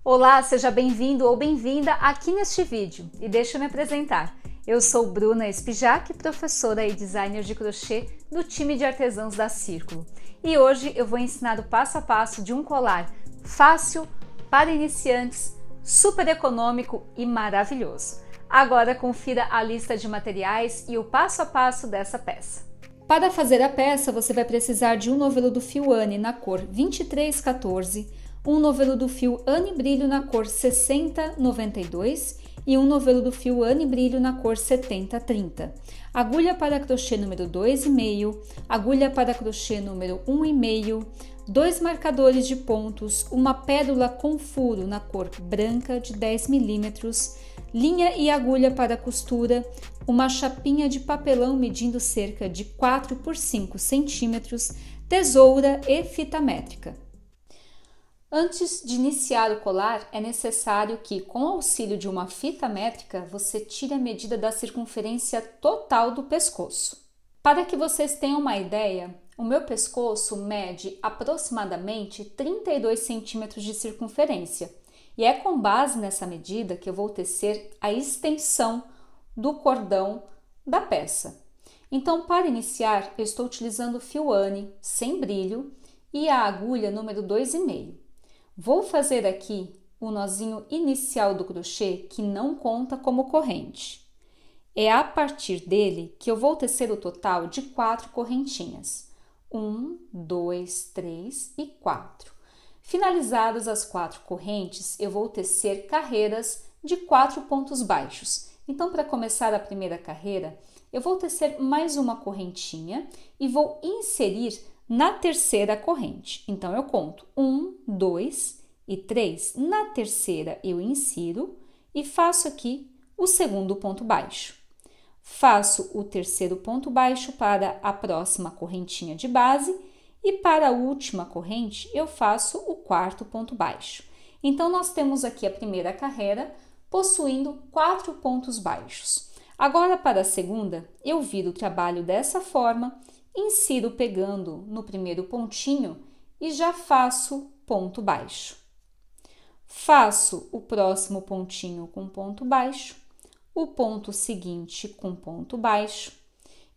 Olá, seja bem-vindo ou bem-vinda aqui neste vídeo e deixa eu me apresentar. Eu sou Bruna Espijac, professora e designer de crochê do time de artesãos da Círculo. E hoje eu vou ensinar o passo a passo de um colar fácil para iniciantes, super econômico e maravilhoso. Agora confira a lista de materiais e o passo a passo dessa peça. Para fazer a peça, você vai precisar de um novelo do fio Anne na cor 2314, um novelo do fio Anne Brilho na cor 6092 e um novelo do fio Anne Brilho na cor 7030. Agulha para crochê número 2,5, agulha para crochê número 1,5, dois marcadores de pontos, uma pérola com furo na cor branca de 10 mm, linha e agulha para costura, uma chapinha de papelão medindo cerca de 4 por 5 centímetros, tesoura e fita métrica. Antes de iniciar o colar, é necessário que, com o auxílio de uma fita métrica, você tire a medida da circunferência total do pescoço. Para que vocês tenham uma ideia, o meu pescoço mede aproximadamente 32 centímetros de circunferência e é com base nessa medida que eu vou tecer a extensão do cordão da peça. Então, para iniciar, eu estou utilizando o fio Anne sem brilho e a agulha número 2,5. Vou fazer aqui o nozinho inicial do crochê que não conta como corrente. É a partir dele que eu vou tecer o total de 4 correntinhas. 1, 2, 3 e 4. Finalizadas as 4 correntes, eu vou tecer carreiras de 4 pontos baixos. Então, para começar a primeira carreira, eu vou tecer mais uma correntinha e vou inserir na terceira corrente. Então, eu conto 1, 2 e 3. Na terceira, eu insiro e faço aqui o segundo ponto baixo. Faço o terceiro ponto baixo para a próxima correntinha de base e para a última corrente, eu faço o quarto ponto baixo. Então, nós temos aqui a primeira carreira possuindo 4 pontos baixos. Agora, para a segunda, eu viro o trabalho dessa forma, insiro pegando no primeiro pontinho e já faço ponto baixo. Faço o próximo pontinho com ponto baixo, o ponto seguinte com ponto baixo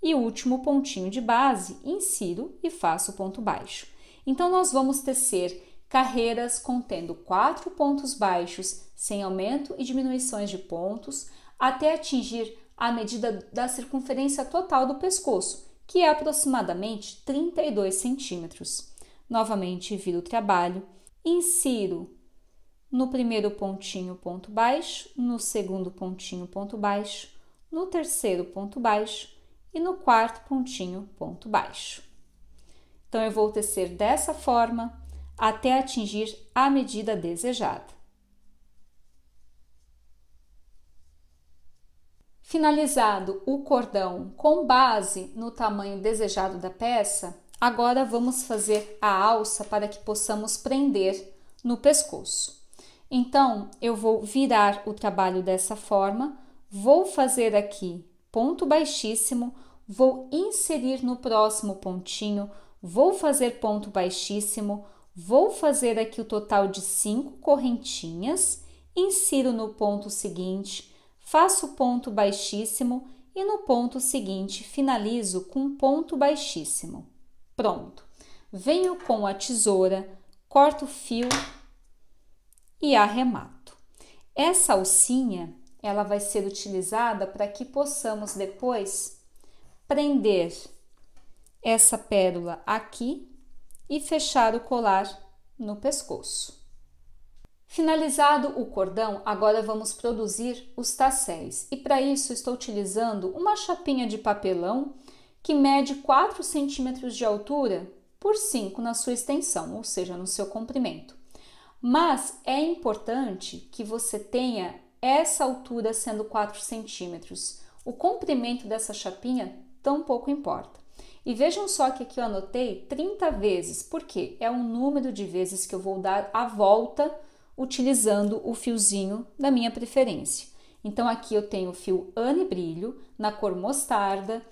e o último pontinho de base, insiro e faço ponto baixo. Então, nós vamos tecer carreiras contendo 4 pontos baixos sem aumento e diminuições de pontos até atingir a medida da circunferência total do pescoço, que é aproximadamente 32 centímetros. Novamente, viro o trabalho, insiro no primeiro pontinho ponto baixo, no segundo pontinho ponto baixo, no terceiro ponto baixo e no quarto pontinho ponto baixo. Então, eu vou tecer dessa forma até atingir a medida desejada. Finalizado o cordão com base no tamanho desejado da peça, agora vamos fazer a alça para que possamos prender no pescoço. Então, eu vou virar o trabalho dessa forma, vou fazer aqui ponto baixíssimo, vou inserir no próximo pontinho, vou fazer ponto baixíssimo, vou fazer aqui o total de 5 correntinhas, insiro no ponto seguinte, faço ponto baixíssimo e no ponto seguinte finalizo com ponto baixíssimo. Pronto! Venho com a tesoura, corto o fio e arremato. Essa alcinha, ela vai ser utilizada para que possamos depois prender essa pérola aqui e fechar o colar no pescoço. Finalizado o cordão, agora vamos produzir os tasséis. E para isso estou utilizando uma chapinha de papelão que mede 4 centímetros de altura por 5 na sua extensão, ou seja, no seu comprimento. Mas é importante que você tenha essa altura sendo 4 centímetros. O comprimento dessa chapinha tão pouco importa. E vejam só que aqui eu anotei 30 vezes, porque é o número de vezes que eu vou dar a volta utilizando o fiozinho da minha preferência. Então, aqui eu tenho o fio Anne Brilho na cor mostarda.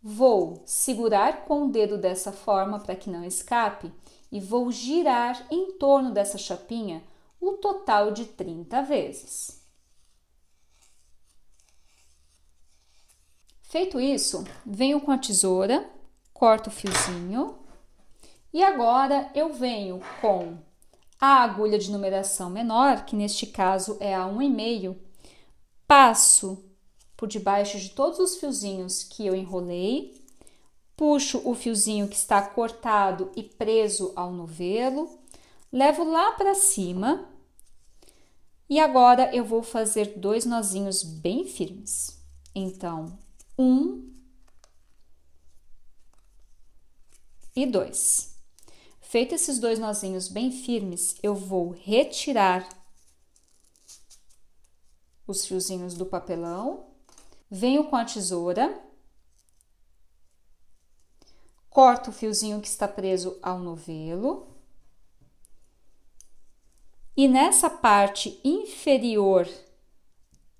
Vou segurar com o dedo dessa forma para que não escape e vou girar em torno dessa chapinha o total de 30 vezes. Feito isso, venho com a tesoura, corto o fiozinho e agora eu venho com a agulha de numeração menor, que neste caso é a 1,5, passo por debaixo de todos os fiozinhos que eu enrolei, puxo o fiozinho que está cortado e preso ao novelo, levo lá para cima e agora eu vou fazer 2 nozinhos bem firmes. Então, 1 e 2. Feito esses 2 nozinhos bem firmes, eu vou retirar os fiozinhos do papelão, venho com a tesoura, corto o fiozinho que está preso ao novelo e nessa parte inferior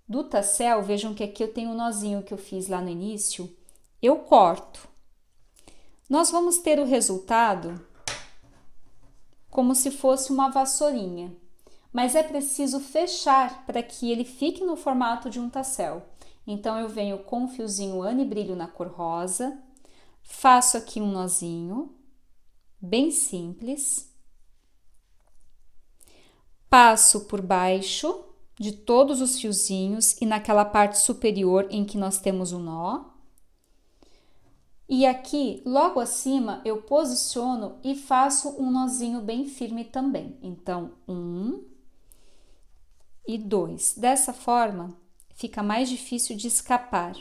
do tassel, vejam que aqui eu tenho um nozinho que eu fiz lá no início, eu corto. Nós vamos ter o resultado como se fosse uma vassourinha, mas é preciso fechar para que ele fique no formato de um tassel. Então, eu venho com o fiozinho Anne Brilho na cor rosa, faço aqui um nozinho, bem simples, passo por baixo de todos os fiozinhos e naquela parte superior em que nós temos o nó. E aqui, logo acima, eu posiciono e faço um nozinho bem firme também. Então, 1 e 2. Dessa forma, fica mais difícil de escapar.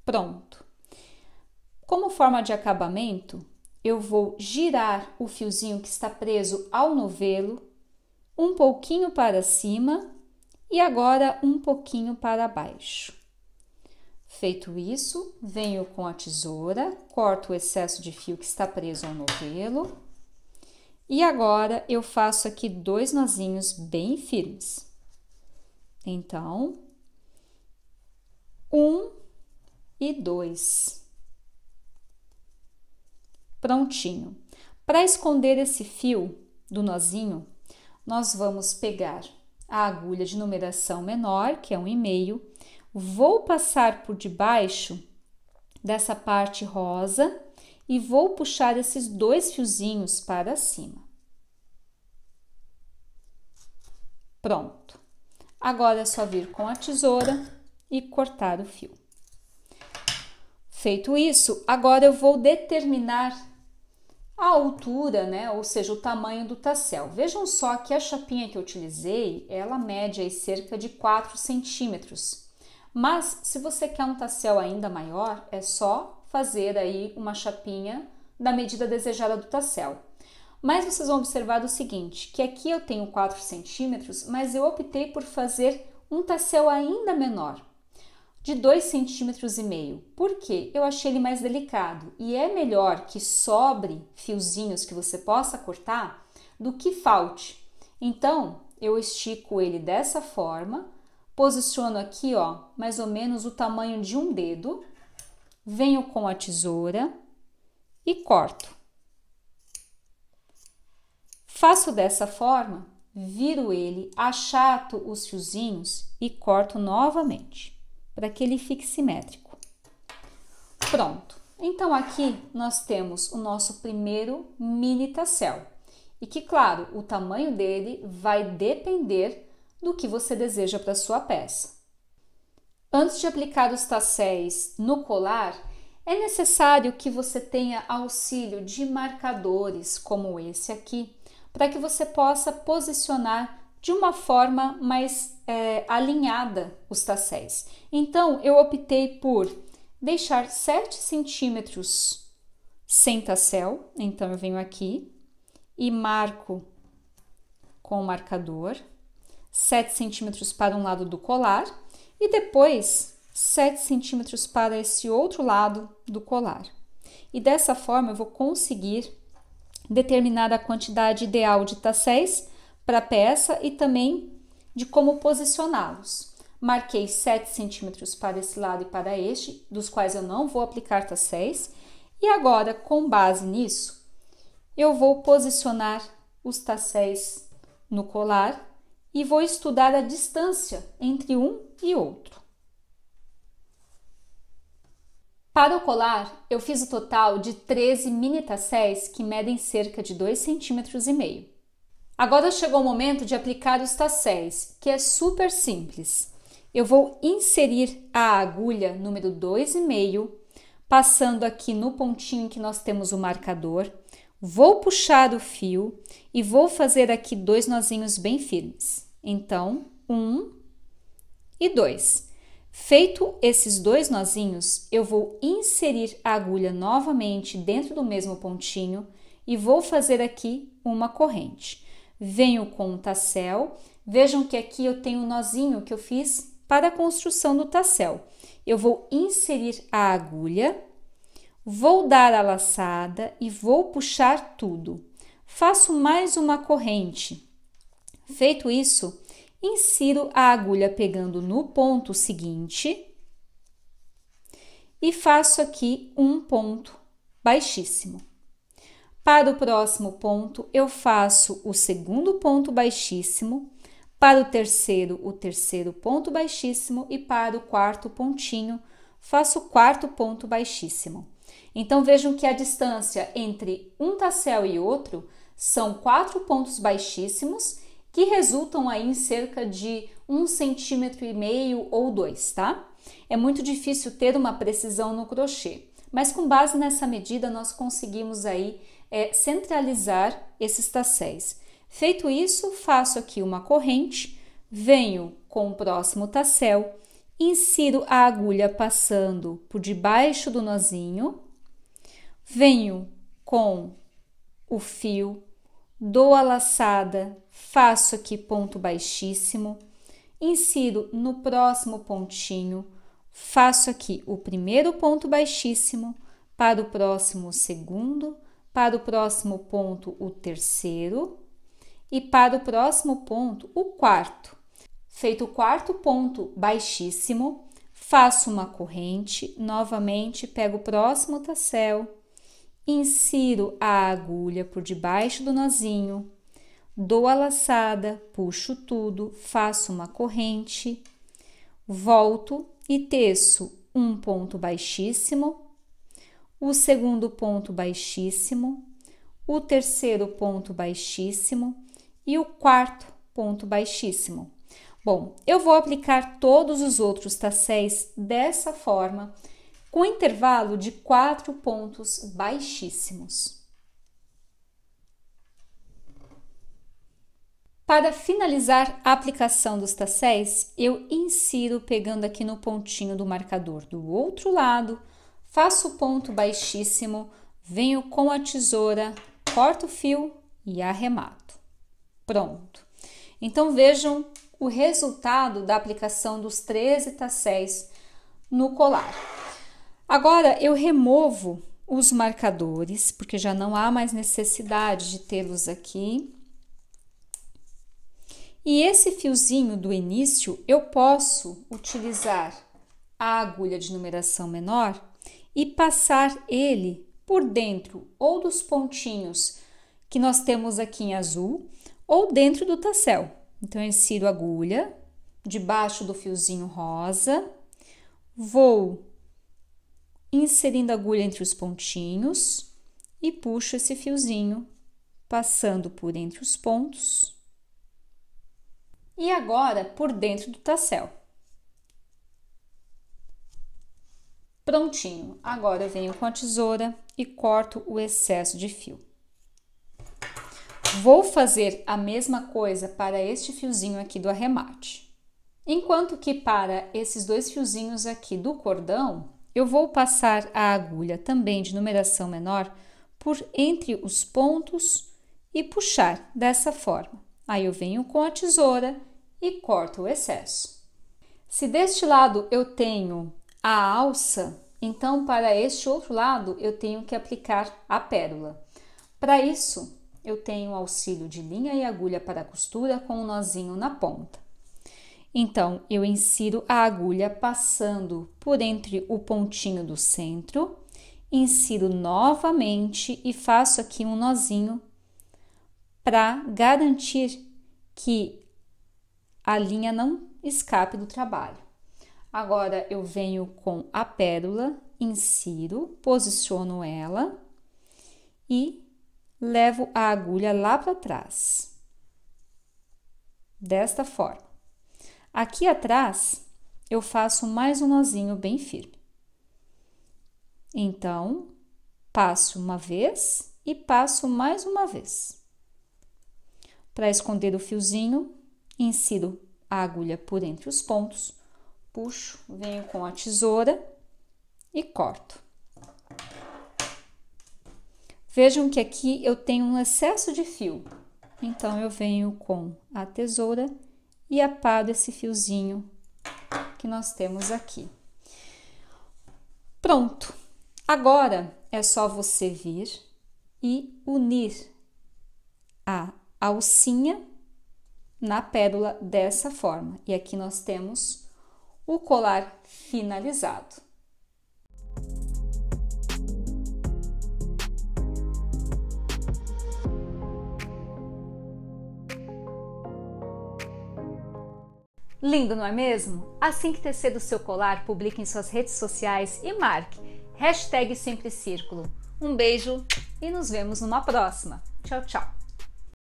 Pronto. Como forma de acabamento, eu vou girar o fiozinho que está preso ao novelo um pouquinho para cima e agora um pouquinho para baixo. Feito isso, venho com a tesoura, corto o excesso de fio que está preso ao novelo e agora eu faço aqui 2 nozinhos bem firmes. Então, 1 e 2. Prontinho. Para esconder esse fio do nozinho, nós vamos pegar a agulha de numeração menor, que é 1,5, vou passar por debaixo dessa parte rosa e vou puxar esses 2 fiozinhos para cima. Pronto. Agora é só vir com a tesoura e cortar o fio. Feito isso, agora eu vou determinar a altura, né? Ou seja, o tamanho do tassel. Vejam só que a chapinha que eu utilizei, ela mede aí cerca de 4 centímetros. Mas, se você quer um tassel ainda maior, é só fazer aí uma chapinha da medida desejada do tassel. Mas vocês vão observar o seguinte, que aqui eu tenho 4 centímetros, mas eu optei por fazer um tassel ainda menor, de 2,5 centímetros. Por quê? Eu achei ele mais delicado e é melhor que sobre fiozinhos que você possa cortar do que falte. Então, eu estico ele dessa forma, posiciono aqui, ó, mais ou menos o tamanho de um dedo, venho com a tesoura e corto. Faço dessa forma, viro ele, achato os fiozinhos e corto novamente, para que ele fique simétrico. Pronto. Então, aqui nós temos o nosso primeiro mini tassel. E que, claro, o tamanho dele vai depender do que você deseja para sua peça. Antes de aplicar os tasséis no colar, é necessário que você tenha auxílio de marcadores como esse aqui, para que você possa posicionar de uma forma mais alinhada os tasséis. Então, eu optei por deixar 7 centímetros sem tassel. Então, eu venho aqui e marco com o marcador 7 centímetros para um lado do colar e depois 7 centímetros para esse outro lado do colar. E dessa forma, eu vou conseguir determinar a quantidade ideal de tasséis para a peça e também de como posicioná-los. Marquei 7 centímetros para esse lado e para este, dos quais eu não vou aplicar tasséis. E agora, com base nisso, eu vou posicionar os tasséis no colar e vou estudar a distância entre um e outro. Para o colar, eu fiz o total de 13 mini tasséis que medem cerca de 2,5 cm. Agora chegou o momento de aplicar os tasséis, que é super simples. Eu vou inserir a agulha número 2,5, passando aqui no pontinho que nós temos o marcador. Vou puxar o fio e vou fazer aqui 2 nozinhos bem firmes. Então, 1 e 2. Feito esses 2 nozinhos, eu vou inserir a agulha novamente dentro do mesmo pontinho e vou fazer aqui uma corrente. Venho com o tassel, vejam que aqui eu tenho um nozinho que eu fiz para a construção do tassel. Eu vou inserir a agulha, vou dar a laçada e vou puxar tudo. Faço mais uma corrente. Feito isso, insiro a agulha pegando no ponto seguinte e faço aqui um ponto baixíssimo. Para o próximo ponto, eu faço o segundo ponto baixíssimo, para o terceiro ponto baixíssimo e para o quarto pontinho, faço o quarto ponto baixíssimo. Então, vejam que a distância entre um tassel e outro são 4 pontos baixíssimos, que resultam aí em cerca de 1,5 cm ou 2, tá? É muito difícil ter uma precisão no crochê, mas com base nessa medida nós conseguimos aí centralizar esses tasséis. Feito isso, faço aqui uma corrente, venho com o próximo tassel, insiro a agulha passando por debaixo do nozinho, venho com o fio, dou a laçada, faço aqui ponto baixíssimo, insiro no próximo pontinho, faço aqui o primeiro ponto baixíssimo, para o próximo o segundo, para o próximo ponto o terceiro e para o próximo ponto o quarto. Feito o quarto ponto baixíssimo, faço uma corrente, novamente pego o próximo tassel, insiro a agulha por debaixo do nozinho, dou a laçada, puxo tudo, faço uma corrente, volto e teço um ponto baixíssimo, o segundo ponto baixíssimo, o terceiro ponto baixíssimo e o quarto ponto baixíssimo. Bom, eu vou aplicar todos os outros tasséis dessa forma, com intervalo de 4 pontos baixíssimos. Para finalizar a aplicação dos tasséis, eu insiro pegando aqui no pontinho do marcador do outro lado, faço o ponto baixíssimo, venho com a tesoura, corto o fio e arremato. Pronto! Então vejam o resultado da aplicação dos 13 tasséis no colar. Agora eu removo os marcadores, porque já não há mais necessidade de tê-los aqui. E esse fiozinho do início, eu posso utilizar a agulha de numeração menor e passar ele por dentro ou dos pontinhos que nós temos aqui em azul ou dentro do tassel. Então, eu insiro a agulha debaixo do fiozinho rosa, vou inserindo a agulha entre os pontinhos e puxo esse fiozinho, passando por entre os pontos. E agora, por dentro do tassel. Prontinho! Agora eu venho com a tesoura e corto o excesso de fio. Vou fazer a mesma coisa para este fiozinho aqui do arremate. Enquanto que para esses 2 fiozinhos aqui do cordão, eu vou passar a agulha também de numeração menor por entre os pontos e puxar dessa forma. Aí eu venho com a tesoura e corto o excesso. Se deste lado eu tenho a alça, então para este outro lado eu tenho que aplicar a pérola. Para isso, eu tenho auxílio de linha e agulha para a costura com um nozinho na ponta. Então, eu insiro a agulha passando por entre o pontinho do centro, insiro novamente e faço aqui um nozinho para garantir que a linha não escape do trabalho. Agora eu venho com a pérola, insiro, posiciono ela e levo a agulha lá para trás. Desta forma. Aqui atrás eu faço mais um nozinho bem firme. Então, passo uma vez e passo mais uma vez. Para esconder o fiozinho, insiro a agulha por entre os pontos, puxo, venho com a tesoura e corto. Vejam que aqui eu tenho um excesso de fio, então eu venho com a tesoura e aparo esse fiozinho que nós temos aqui. Pronto! Agora é só você vir e unir a alcinha na pérola dessa forma. E aqui nós temos o colar finalizado. Lindo, não é mesmo? Assim que tecer o seu colar, publique em suas redes sociais e marque #SempreCírculo. Um beijo e nos vemos numa próxima. Tchau, tchau!